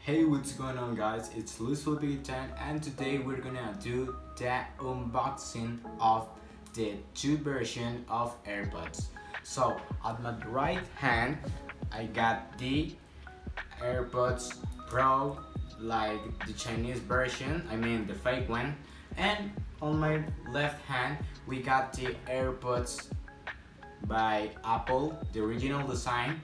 Hey, what's going on, guys? It's Luis Felipe and today we're gonna do the unboxing of the two version of AirPods. So at my right hand I got the AirPods Pro, like the Chinese version, I mean the fake one, and on my left hand we got the AirPods by Apple, the original design,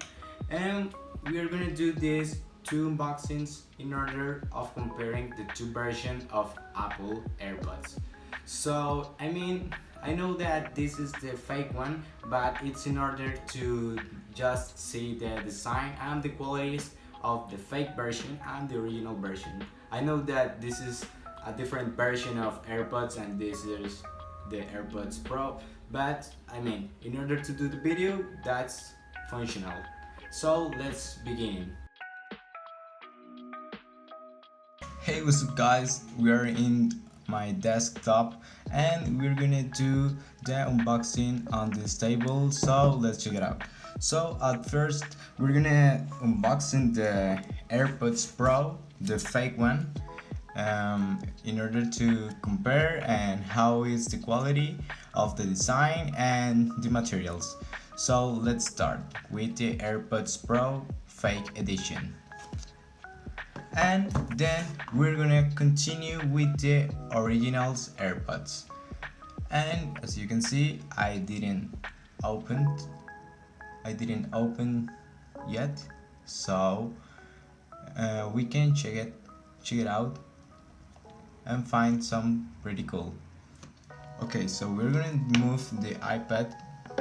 and we are gonna do this two unboxings in order of comparing the two versions of Apple AirPods. So I know that this is the fake one, but it's in order to just see the design and the qualities of the fake version and the original version. I know that this is a different version of AirPods and this is the AirPods Pro, but in order to do the video, that's functional. So let's begin. Hey, what's up, guys? We are in my desktop and we're gonna do the unboxing on this table, so let's check it out. So at first we're gonna unboxing the AirPods Pro, the fake one, in order to compare and how is the quality of the design and the materials. So let's start with the AirPods Pro fake edition, and then we're gonna continue with the originals AirPods. And as you can see, I didn't open yet, so we can check it out and find some pretty cool. Okay, so we're gonna move the iPad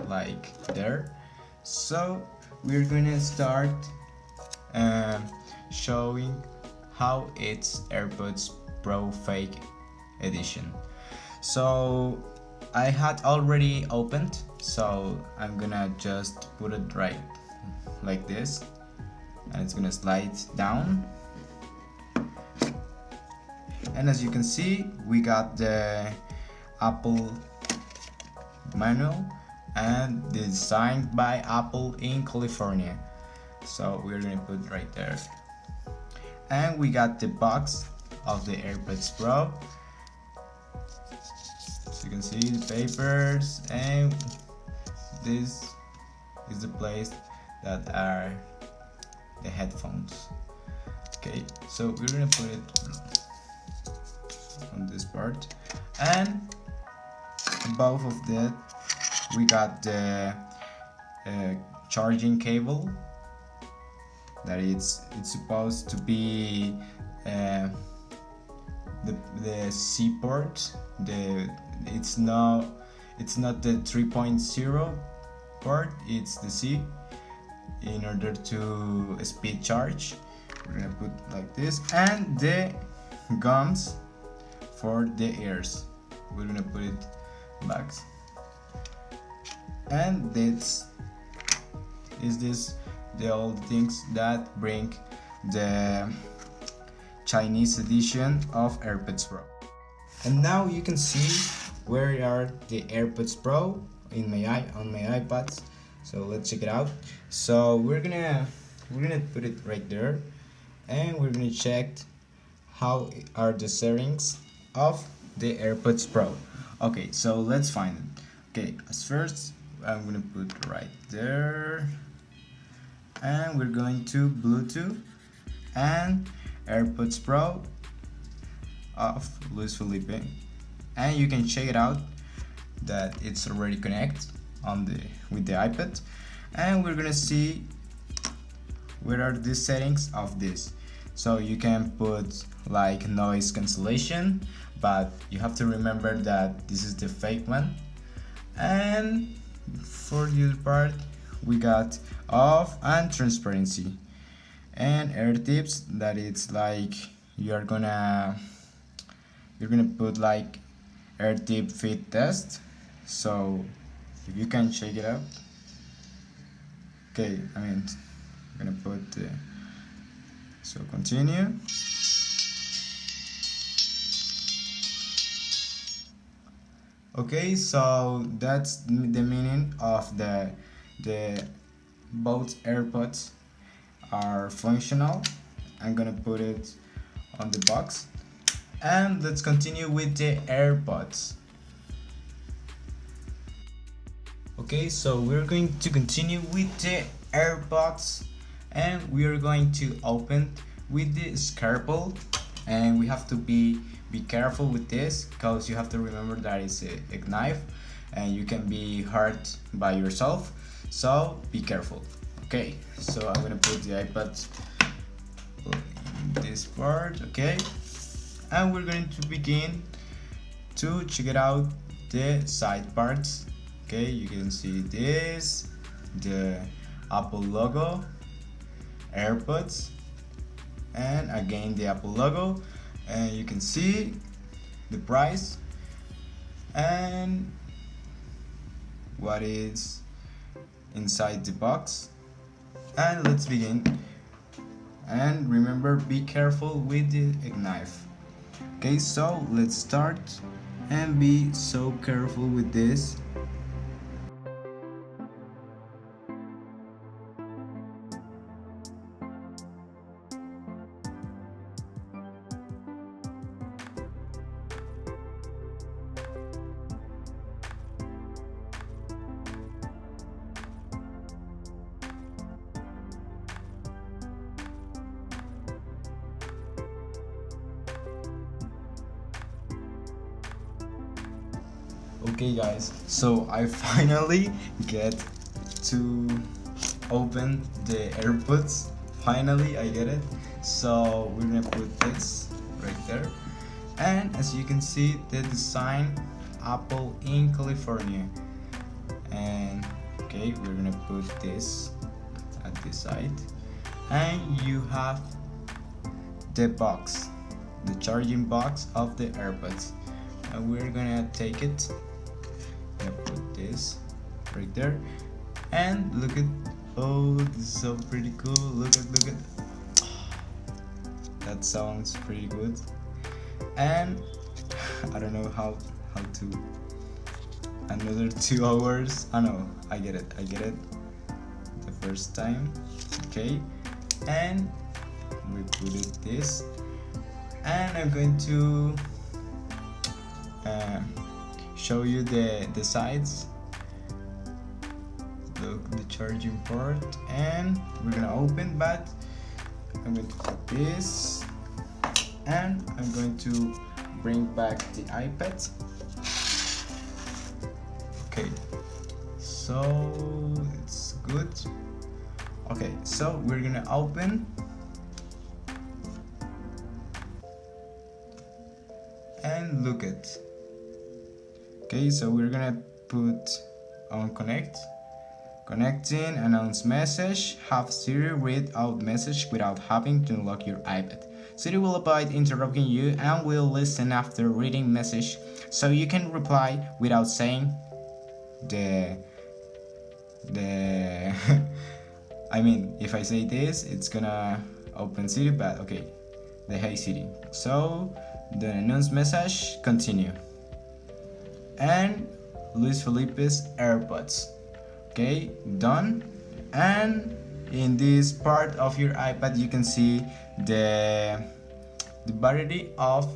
like there. So we're gonna start showing how it's AirPods Pro fake edition. So I had already opened, so I'm gonna just put it right like this, and it's gonna slide down. And as you can see, we got the Apple manual and designed by Apple in California. So we're gonna put it right there. And we got the box of the AirPods Pro. So you can see the papers, and this is the place that are the headphones. Okay, so we're gonna put it on this part, and above of that we got the charging cable that it's supposed to be the C port. It's not the 3.0 port, it's the C, in order to speed charge. We're gonna put like this, and the gums for the ears, we're gonna put it back. And this the old things that bring the Chinese edition of AirPods Pro. And now you can see where are the AirPods Pro on my iPad. So let's check it out. So we're gonna put it right there, and we're gonna check how are the settings of the AirPods Pro. Okay, so let's find it. Okay, as first I'm gonna put right there, and we're going to Bluetooth and AirPods Pro of Luis Felipe, and you can check it out that it's already connected with the iPad. And we're gonna see where are the settings of this. So you can put like noise cancellation, but you have to remember that this is the fake one. And for the other part we got off and transparency and air tips, that it's like you're gonna put like air tip fit test. So if you can check it out. Okay, I'm gonna put so continue. Okay, so that's the meaning of the both AirPods are functional, I'm gonna put it on the box. And let's continue with the AirPods. Okay, so we're going to continue with the AirPods, and we are going to open with the scalpel, and we have to be careful with this because you have to remember that it's a knife and you can be hurt by yourself, so be careful. Okay, so I'm gonna put the iPad in this part. Okay, and we're going to begin to check it out the side parts. Okay, you can see this, the Apple logo, AirPods, and again the Apple logo, and you can see the price and what is inside the box. And let's begin, and remember, be careful with the knife. Okay, so let's start and be so careful with this. Okay guys, so I finally get to open the AirPods. Finally I get it. So we're gonna put this right there, and as you can see, the design Apple in California. And okay, we're gonna put this at this side, and you have the box, the charging box of the AirPods, and we're gonna take it. I put this right there, and look at, oh, this is so pretty cool. Look at that sounds pretty good. And I don't know how to, another 2 hours. I know, I get it the first time. Okay, and we put it this, and I'm going to show you the sides. Look, the charging port, and we're gonna open, but I'm going to put this, and I'm going to bring back the iPad. Okay, so it's good. Okay, so we're gonna open, and look at. Okay, so we're gonna put on connecting, announce message, have Siri read out message without having to unlock your iPad. Siri will avoid interrupting you and will listen after reading message, so you can reply without saying the I mean, if I say this, it's gonna open Siri, but okay, the Hey Siri. So the announce message, continue. And Luis Felipe's AirPods. Okay, done. And in this part of your iPad, you can see the battery of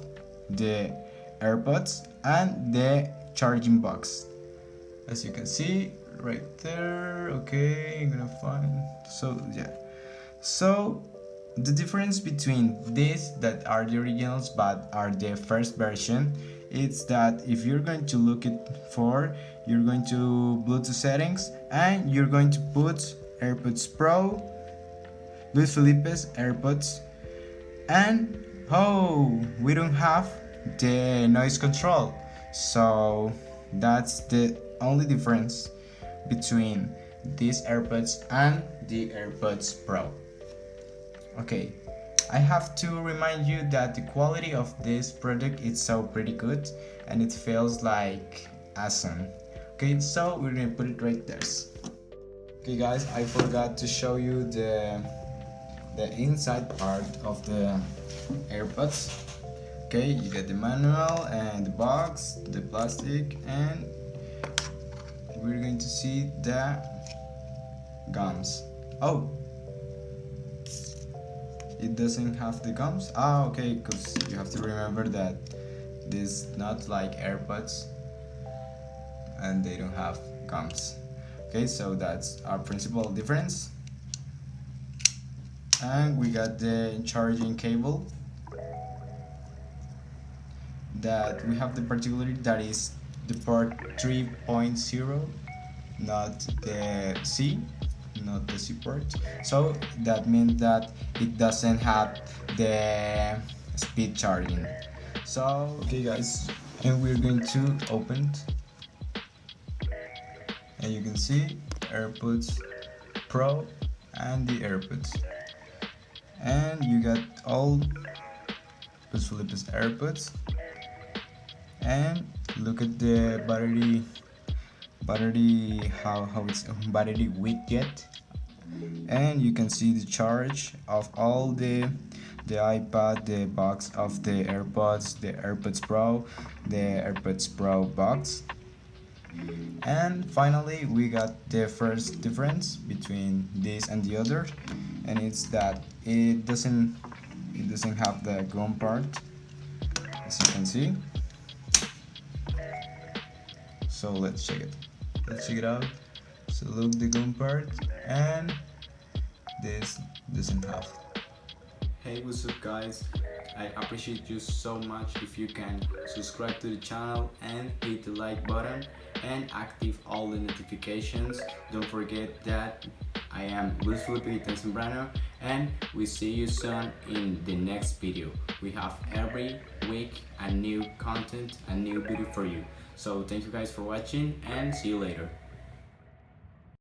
the AirPods and the charging box. As you can see right there. Okay, I'm gonna find. So yeah. So the difference between these that are the originals but are the first version, it's that if you're going to look it for, you're going to Bluetooth settings, and you're going to put AirPods Pro, Luis Felipe's AirPods, and oh, we don't have the noise control. So that's the only difference between these AirPods and the AirPods Pro. Okay, I have to remind you that the quality of this product is so pretty good, and it feels like awesome. Okay, so we're gonna put it right there. Okay guys, I forgot to show you the inside part of the AirPods. Okay, you get the manual and the box, the plastic, and we're going to see the gums. Oh, it doesn't have the gums. Okay, because you have to remember that this not like AirPods and they don't have gums. Okay, so that's our principal difference. And we got the charging cable, that we have the particularity that is the port 3.0, not the C, not the C port. So that means that it doesn't have the speed charging. So okay guys, and we're going to open it, and you can see AirPods Pro and the AirPods, and you got all Luis Felipe's AirPods. And look at the battery how it's battery widget, and you can see the charge of all the iPad, the box of the AirPods, the AirPods Pro, the AirPods Pro box. And finally we got the first difference between this and the other, and it's that it doesn't have the gum part, as you can see. So let's check it out. So look, the gum part, and this doesn't have. Hey, what's up guys, I appreciate you so much if you can subscribe to the channel and hit the like button and active all the notifications. Don't forget that I am Luis Felipe Zambrano, and we see you soon in the next video. We have every week a new content, a new video for you. So thank you guys for watching, and see you later.